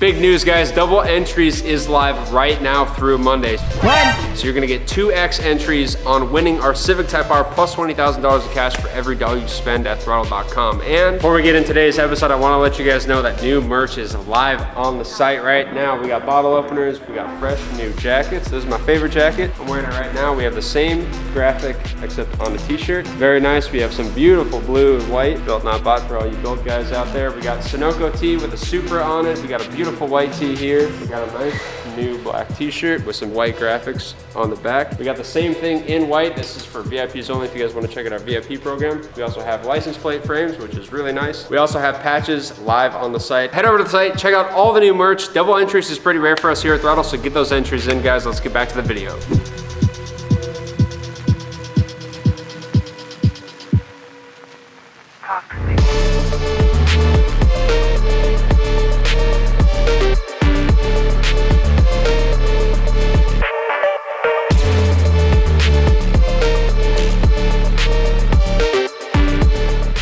Big news, guys. Double entries is live right now through Monday. What? So you're gonna get 2x entries on winning our Civic Type R plus $20,000 of cash for every dollar you spend at throtl.com. And before we get in today's episode, I wanna let you guys know that new merch is live on the site right now. We got bottle openers, we got fresh new jackets. This is my favorite jacket. I'm wearing it right now. We have the same graphic except on the t-shirt. Very nice. We have some beautiful blue and white, built not bought for all you build guys out there. We got Sunoco tee with a Supra on it. We got a beautiful white tee here. We got a nice new black t-shirt with some white graphics on the back. We got the same thing in white. This is for VIPs only if you guys want to check out our VIP program. We also have license plate frames, which is really nice. We also have patches live on the site. Head over to the site, check out all the new merch. Double entries is pretty rare for us here at Throtl, so get those entries in, guys. Let's get back to the video.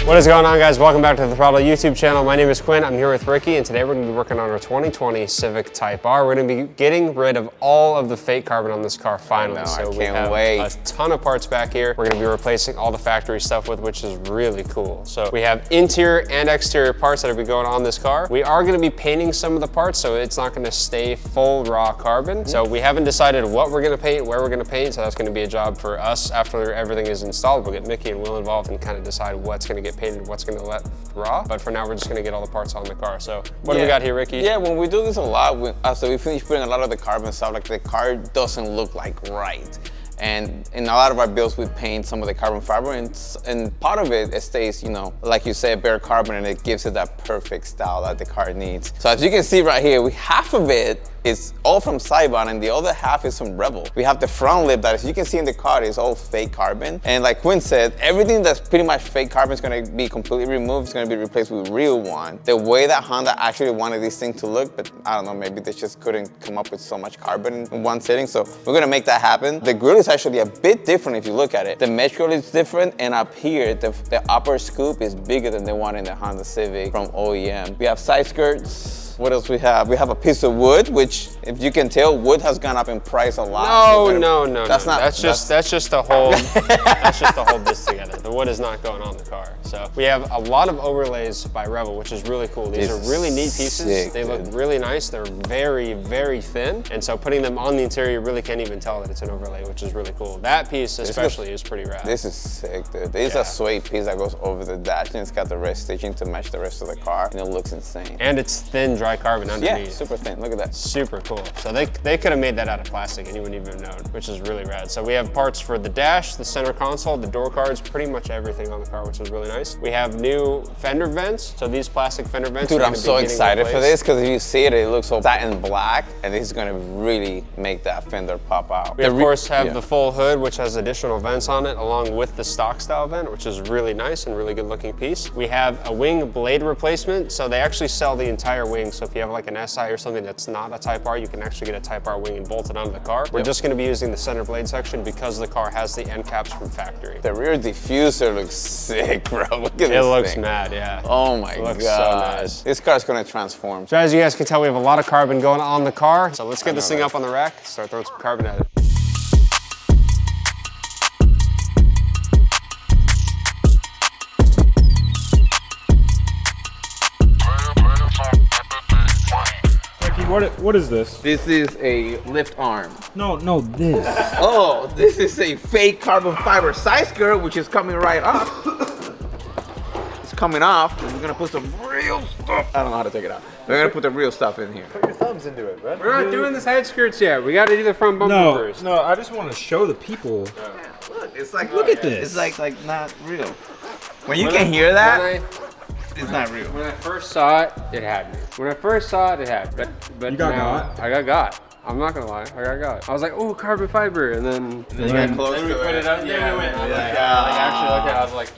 What is going on, guys? Welcome back to the Throtl YouTube channel. My name is Quinn. I'm here with Ricky, and today we're going to be working on our 2020 Civic Type R. We're going to be getting rid of all of the fake carbon on this car finally. So we have a ton of parts back here. We're going to be replacing all the factory stuff with, which is really cool. So we have interior and exterior parts that will be going on this car. We are going to be painting some of the parts, so it's not going to stay full raw carbon. So we haven't decided what we're going to paint, where we're going to paint. So that's going to be a job for us after everything is installed. We'll get Mickey and Will involved and kind of decide what's going to get painted, what's going to let raw. But for now, we're just going to get all the parts on the car. So what do we got here, Ricky? Yeah, when we do this a lot, after we finish putting a lot of the carbon stuff, like the car doesn't look like right. And in a lot of our builds, we paint some of the carbon fiber, and part of it stays, you know, like you said, bare carbon, and it gives it that perfect style that the car needs. So as you can see right here, half of it is all from Cybon, and the other half is from Rebel. We have the front lip that, as you can see in the car, is all fake carbon. And like Quinn said, everything that's pretty much fake carbon is going to be completely removed. It's going to be replaced with real one. The way that Honda actually wanted this thing to look, but I don't know, maybe they just couldn't come up with so much carbon in one sitting. So we're going to make that happen. The grill is actually a bit different if you look at it. The mesh grill is different, and up here, the upper scoop is bigger than the one in the Honda Civic from OEM. We have side skirts. What else we have? We have a piece of wood, which, if you can tell, wood has gone up in price a lot. No. That's just to hold that's just to hold this together. The wood is not going on the car. So we have a lot of overlays by Rebel, which is really cool. These are really neat pieces. Sick, they look really nice. They're very, very thin. And so putting them on the interior, you really can't even tell that it's an overlay, which is really cool. That piece especially is pretty rad. This is sick, dude. This is a suede piece that goes over the dash, and it's got the rest stitching to match the rest of the car, and it looks insane. And it's thin, dry carbon underneath. Yeah, super thin. Look at that. Super cool. So they could have made that out of plastic and you wouldn't even know, which is really rad. So we have parts for the dash, the center console, the door cards, pretty much everything on the car, which is really nice. We have new fender vents. So these plastic fender vents. Dude, I'm so excited for this because if you see it, it looks so satin black, and this is going to really make that fender pop out. We of course have the full hood, which has additional vents on it, along with the stock style vent, which is really nice and really good looking piece. We have a wing blade replacement. So they actually sell the entire wing. So if you have like an SI or something that's not a Type R, you can actually get a Type R wing and bolt it onto the car. We're just going to be using the center blade section because the car has the end caps from factory. The rear diffuser looks sick, bro. Look at this thing. It looks mad, yeah. Oh my God. It looks so nice. This car's going to transform. So as you guys can tell, we have a lot of carbon going on the car. So let's get this thing up on the rack, start throwing some carbon at it. What is this? This is a lift arm. No, this. Oh, this is a fake carbon fiber side skirt, which is coming right off. It's coming off. We're gonna put some real stuff. I don't know how to take it out. We're gonna put the real stuff in here. Put your thumbs into it, bro. We're not doing the side skirts yet. We gotta do the front bumper first. No, I just want to show the people. Look, it's like, look at this. It's like not real. When you can hear that, it's not real. When I first saw it, it had me. When I first saw it, it had me. But You got now, got? I got. I'm not gonna lie, I got. I was like, oh, carbon fiber, and then You got close then we to put it up. Yeah, we went. like, Actually, look at it. I was like,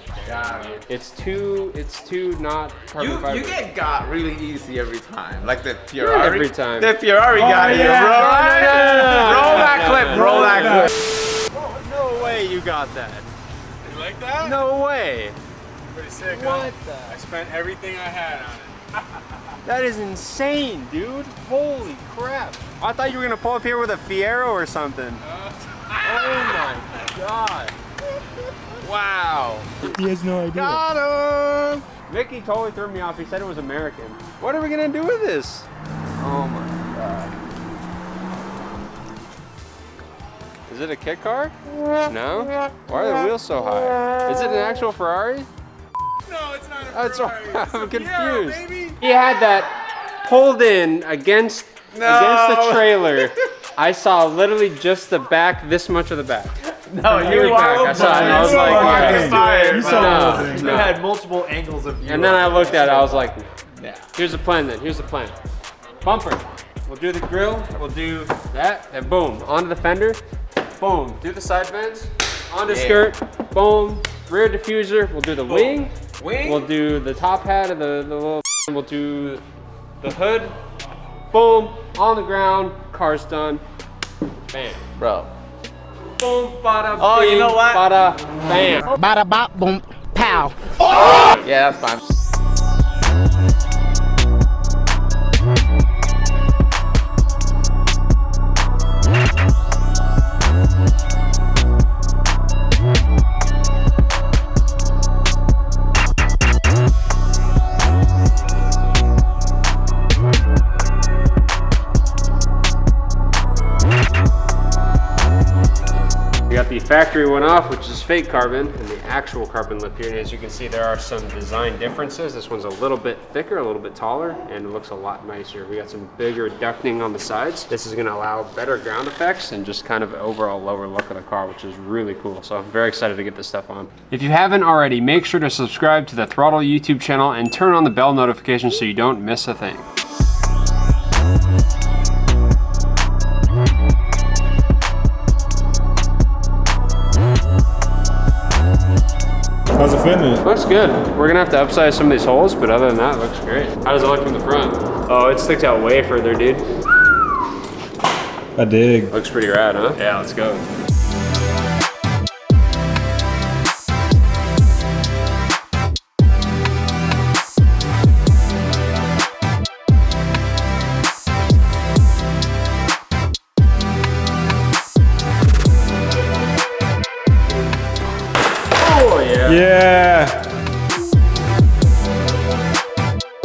it's too not carbon fiber. You get got really easy every time. Like the Not Ferrari. every time. The Ferrari got you, bro. Roll that clip, roll that clip. No way you got that. You like that? No way. Pretty sick, What huh? I spent everything I had on it. That is insane, dude. Holy crap. I thought you were gonna pull up here with a Fiero or something. Oh my god. Wow. He has no idea. Got him! Mickey totally threw me off. He said it was American. What are we gonna do with this? Oh my god. Is it a kit car? No? Why are the wheels so high? Is it an actual Ferrari? No, it's not a Ferrari. I'm It's a Fiero, confused. baby. He had that pulled in against the trailer. I saw literally just the back, this much of the back. No, Here back. I saw it and I was like, You had multiple angles of view. and then I looked at it, I was like, yeah. Here's the plan then, here's the plan. Bumper, we'll do the grill, we'll do that, and boom, onto the fender, boom, do the side vents, onto skirt, boom, rear diffuser, we'll do the wing, we'll do the top hat of the little, we'll do the hood, boom, on the ground, car's done, bam. Bro. Boom, bada, Oh, bing, you know what? bada, bam. Bada bop boom pow. Yeah, that's fine. We got the factory one off, which is fake carbon, and the actual carbon lip here. And as you can see, there are some design differences. This one's a little bit thicker, a little bit taller, and it looks a lot nicer. We got some bigger ducting on the sides. This is gonna allow better ground effects and just kind of overall lower look of the car, which is really cool. So I'm very excited to get this stuff on. If you haven't already, make sure to subscribe to the Throttle YouTube channel and turn on the bell notification so you don't miss a thing. How's it fitting? Looks good. We're gonna have to upsize some of these holes, but other than that, it looks great. How does it look from the front? Oh, it sticks out way further, dude. I dig. Looks pretty rad, huh? Yeah, let's go. Oh, yeah. Yeah.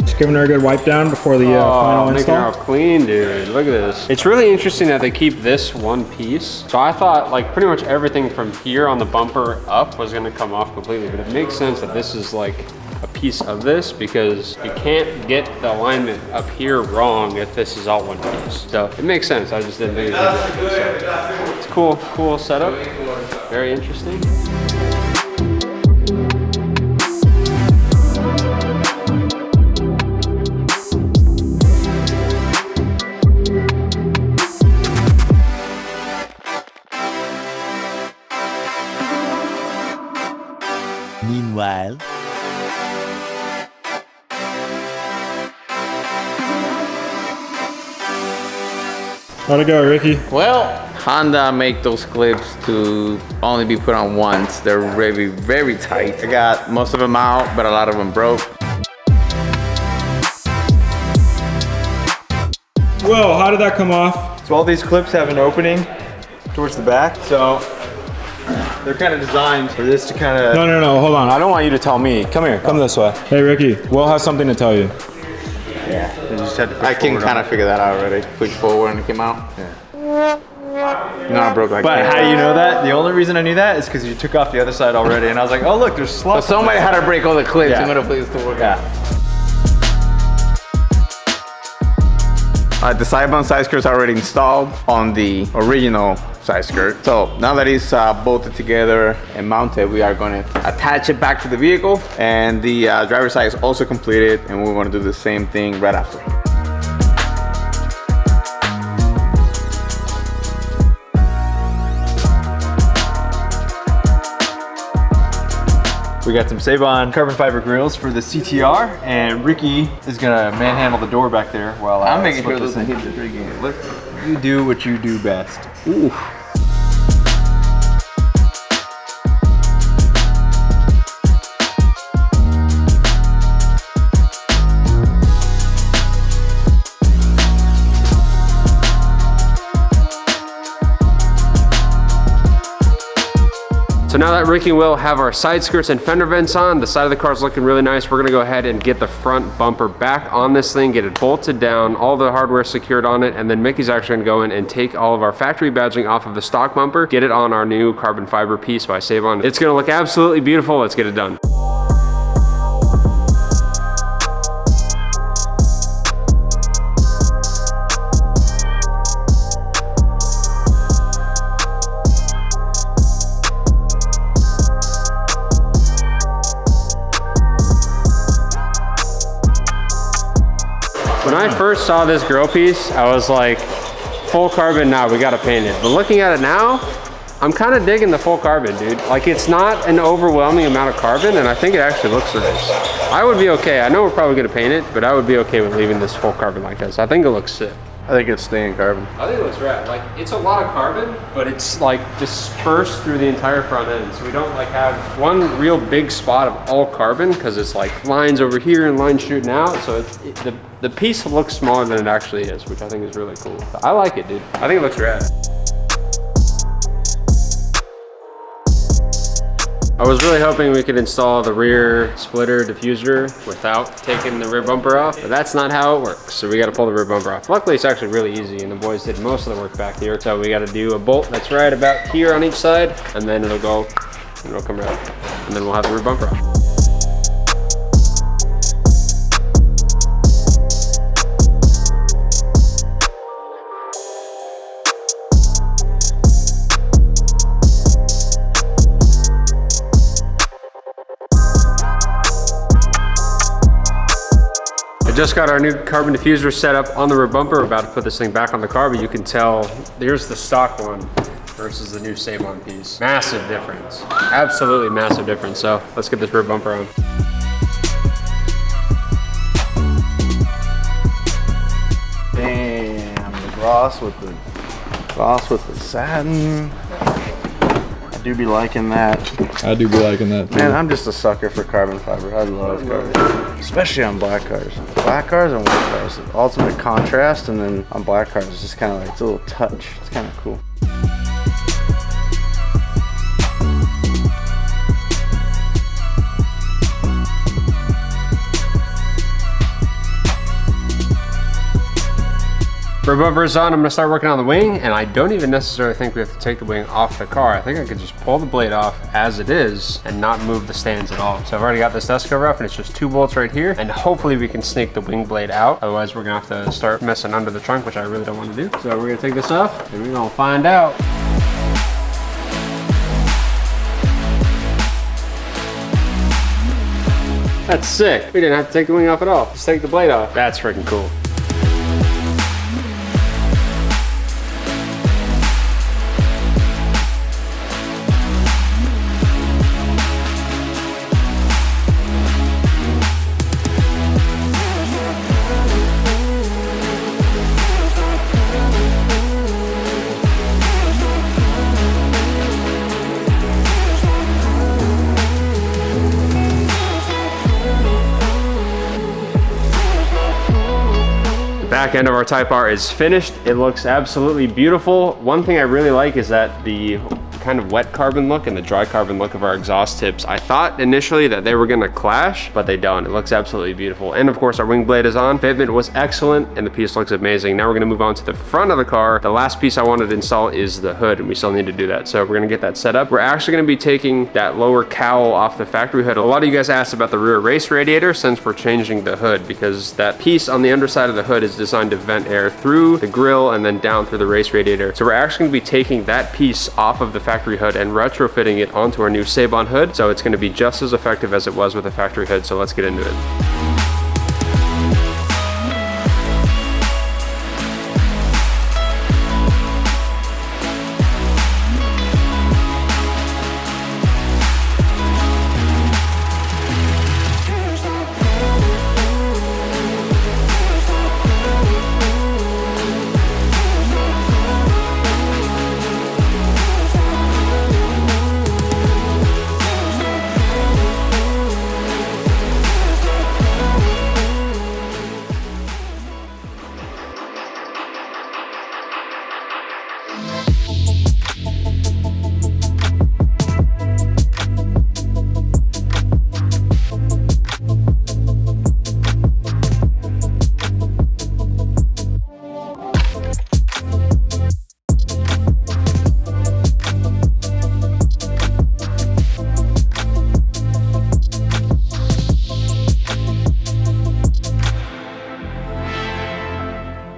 Just giving her a good wipe down before the final Making install. her all clean, dude. Look at this. It's really interesting that they keep this one piece. So I thought like pretty much everything from here on the bumper up was gonna come off completely, but it makes sense that this is like a piece of this because you can't get the alignment up here wrong if this is all one piece. So it makes sense. I just didn't think it was so it's cool setup. Very interesting. Meanwhile. How'd it go, Ricky? Well, Honda make those clips to only be put on once. They're very, very tight. I got most of them out, but a lot of them broke. Whoa, how did that come off? So all these clips have an opening towards the back. So they're kind of designed for this to kind of... No, hold on. I don't want you to tell me. Come here, come this way. Hey, Ricky, Will has something to tell you. Yeah. You just had to push I can forward kind on of figure that out already. Push forward and it came out. Yeah. You know, I broke like But that. how do you know that? The only reason I knew that is because you took off the other side already, and I was like, oh look, there's So slots. somebody had to break all the clips Yeah. in order for this to work out. Yeah. The sidebound side skirt's already installed on the original side skirt. So now that it's bolted together and mounted, we are going to attach it back to the vehicle, and the driver's side is also completed, and we're going to do the same thing right after. We got some Save-On carbon fiber grills for the CTR, and Ricky is gonna manhandle the door back there while I'm making split sure this those in. hit the trigger. Look. You do what you do best. Ooh. So now that Ricky and Will have our side skirts and fender vents on, the side of the car is looking really nice. We're gonna go ahead and get the front bumper back on this thing, get it bolted down, all the hardware secured on it, and then Mickey's actually gonna go in and take all of our factory badging off of the stock bumper, get it on our new carbon fiber piece by Savon. It's gonna look absolutely beautiful. Let's get it done. When I first saw this grill piece, I was like, full carbon, nah, we gotta paint it. But looking at it now, I'm kind of digging the full carbon, dude. Like, it's not an overwhelming amount of carbon, and I think it actually looks nice. I would be okay. I know we're probably gonna paint it, but I would be okay with leaving this full carbon like this. I think it looks sick. I think it's staying carbon. I think it looks rad. Like, it's a lot of carbon, but it's like dispersed through the entire front end. So we don't like have one real big spot of all carbon, because it's like lines over here and lines shooting out. So the piece looks smaller than it actually is, which I think is really cool. I like it, dude. I think it looks rad. I was really hoping we could install the rear splitter diffuser without taking the rear bumper off, but that's not how it works. So we got to pull the rear bumper off. Luckily, it's actually really easy, and the boys did most of the work back here. So we got to do a bolt that's right about here on each side, and then it'll go, and it'll come right, and then we'll have the rear bumper off. Just got our new carbon diffuser set up on the rear bumper. We're about to put this thing back on the car, but you can tell there's the stock one versus the new Savon piece. Massive difference, absolutely massive difference. So let's get this rear bumper on. Damn, the gloss with the satin. I do be liking that. I do be liking that too. Man, I'm just a sucker for carbon fiber. I love carbon, especially on black cars. Black cars and white cars, ultimate contrast, and then on black cars, it's just kind of like, it's a little touch. It's kind of cool. Rear bumper is on. I'm gonna start working on the wing, and I don't even necessarily think we have to take the wing off the car. I think I could just pull the blade off as it is and not move the stands at all. So I've already got this dust cover off, and it's just 2 bolts right here, and hopefully we can snake the wing blade out. Otherwise, we're gonna have to start messing under the trunk, which I really don't want to do. So we're gonna take this off, and we're gonna find out. That's sick. We didn't have to take the wing off at all. Just take the blade off. That's freaking cool. Back end of our Type R is finished. It looks absolutely beautiful. One thing I really like is that the kind of wet carbon look and the dry carbon look of our exhaust tips. I thought initially that they were gonna clash, but they don't. It looks absolutely beautiful. And of course our wing blade is on. Fitment was excellent and the piece looks amazing. Now we're gonna move on to the front of the car. The last piece I wanted to install is the hood, and we still need to do that. So we're gonna get that set up. We're actually gonna be taking that lower cowl off the factory hood. A lot of you guys asked about the rear race radiator since we're changing the hood, because that piece on the underside of the hood is designed to vent air through the grill and then down through the race radiator. So we're actually gonna be taking that piece off of the factory hood and retrofitting it onto our new Savon hood. So it's gonna be just as effective as it was with the factory hood. So let's get into it.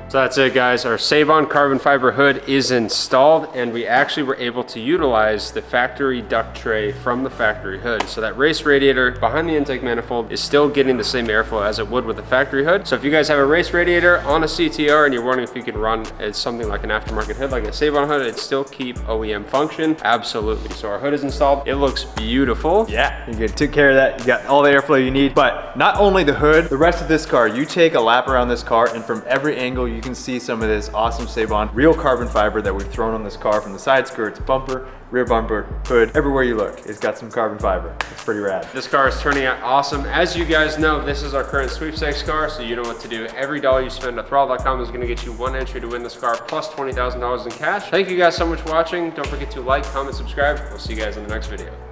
So that's it, guys. Our Save-On carbon fiber hood is installed, and we actually were able to utilize the factory duct tray from the factory hood. So that race radiator behind the intake manifold is still getting the same airflow as it would with the factory hood. So if you guys have a race radiator on a CTR and you're wondering if you can run as something like an aftermarket hood, like a Save-On hood, it'd still keep OEM function. Absolutely. So our hood is installed. It looks beautiful. Yeah, you took care of that. You got all the airflow you need. But not only the hood, the rest of this car, you take a lap around this car and from every angle you can see some of this awesome Save-On real carbon fiber that we've thrown on this car, from the side skirts, bumper, rear bumper, hood, everywhere you look, it's got some carbon fiber. It's pretty rad. This car is turning out awesome. As you guys know, this is our current sweepstakes car, so you know what to do. Every dollar you spend at throtl.com is gonna get you one entry to win this car plus $20,000 in cash. Thank you guys so much for watching. Don't forget to like, comment, subscribe. We'll see you guys in the next video.